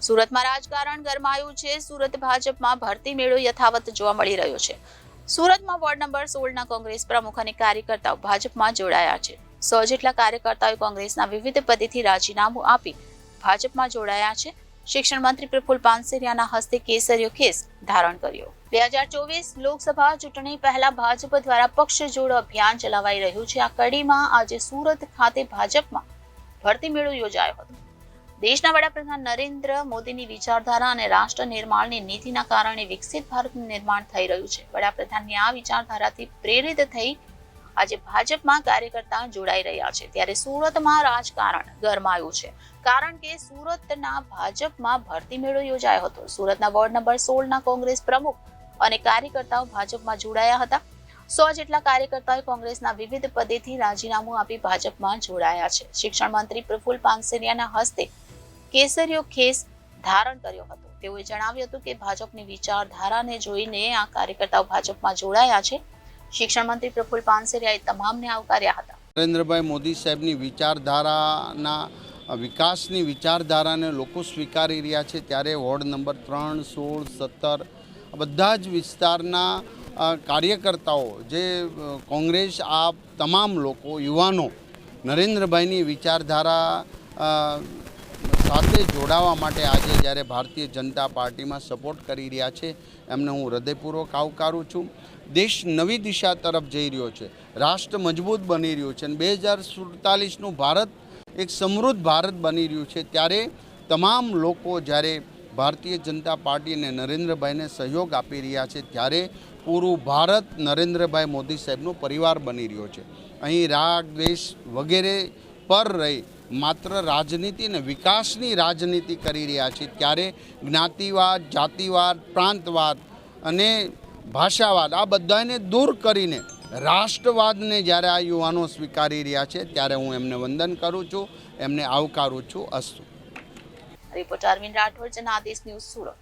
સુરતમાં રાજકારણ ગરમાયું છે। સુરત ભાજપમાં ભરતી મેળો યથાવત જોવા મળી રહ્યો છે। સુરતમાં વોર્ડ નંબર 16ના કોંગ્રેસ પ્રમુખ અને કાર્યકર્તાઓ ભાજપમાં જોડાયા છે। 100 જેટલા કાર્યકર્તાઓએ કોંગ્રેસના વિવિધ પદેથી રાજીનામું આપી ભાજપમાં જોડાયા છે। શિક્ષણ મંત્રી પ્રફુલ પાનસેરિયાના હસ્તે કેસરીયો ખેસ ધારણ કર્યો। 2024 લોકસભા ચૂંટણી પહેલા ભાજપ દ્વારા પક્ષ જોડ અભિયાન ચલાવાઈ રહ્યું છે। આ કડીમાં આજે સુરત ખાતે ભાજપમાં ભરતી મેળો યોજાયો હતો। દેશના વડાપ્રધાન નરેન્દ્ર મોદીની વિચારધારા અને રાષ્ટ્ર નિર્માણની નીતિના કારણે વિકસિત ભારતનું નિર્માણ થઈ રહ્યું છે। વડાપ્રધાનની આ વિચારધારાથી પ્રેરિત થઈ આજે ભાજપમાં કાર્યકર્તા જોડાઈ રહ્યા છે। ત્યારે સુરતમાં રાજકારણ ગરમાયું છે, કારણ કે સુરતના ભાજપમાં ભરતી મેળો યોજાયો હતો। સુરતના વોર્ડ નંબર 16ના કોંગ્રેસ પ્રમુખ અને કાર્યકર્તાઓ ભાજપમાં જોડાયા હતા। 100 જેટલા કાર્યકર્તાઓએ કોંગ્રેસના વિવિધ પદેથી રાજીનામું આપી ભાજપમાં જોડાયા છે। શિક્ષણ મંત્રી પ્રફુલ પાનસેરિયાના હસ્તે કેસરીયો ખેસ ધારણ કર્યો હતો। તેઓએ જણાવ્યું હતું કે ભાજપની વિચારધારાને જોઈને આ કાર્યકર્તાઓ ભાજપમાં જોડાયા છે। શિક્ષણ મંત્રી પ્રફુલ પાનસેરિયાએ તમામને આવકાર્યા હતા। નરેન્દ્રભાઈ મોદી સાહેબની વિચારધારાના વિકાસની વિચારધારાને લોકો સ્વીકારી રહ્યા છે। ત્યારે વોર્ડ નંબર 3, 16, 17 બધા જ વિસ્તારના કાર્યકર્તાઓ જે કોંગ્રેસ આ તમામ લોકો યુવાનો નરેન્દ્રભાઈની વિચારધારા સાથે જોડાવા માટે આજે જ્યારે ભારતીય જનતા પાર્ટીમાં સપોર્ટ કરી રહ્યા છે એમને હું હૃદયપૂર્વક આવકારું છું। દેશ નવી દિશા તરફ જઈ રહ્યો છે, રાષ્ટ્ર મજબૂત બની રહ્યું છે અને 2047નું ભારત એક સમૃદ્ધ ભારત બની રહ્યું છે। ત્યારે તમામ લોકો જ્યારે ભારતીય જનતા પાર્ટી અને નરેન્દ્રભાઈને સહયોગ આપી રહ્યા છે ત્યારે પૂરું ભારત નરેન્દ્રભાઈ મોદી સાહેબનો પરિવાર બની રહ્યો છે। અહીં રાગ દ્વેષ વગેરે પર રહી માત્ર રાજનીતિ અને વિકાસની રાજનીતિ કરી રહ્યા છે। ત્યારે જ્ઞાતિવાદ, જાતિવાદ, પ્રાંતવાદ અને ભાષાવાદ આ બધાને દૂર કરીને રાષ્ટ્રવાદને જ્યારે આ યુવાનો સ્વીકારી રહ્યા છે ત્યારે હું એમને વંદન કરું છું, એમને આવકારું છું। અસ્તુ। Reporter Arvind Rathod, Janadesh news, Surat.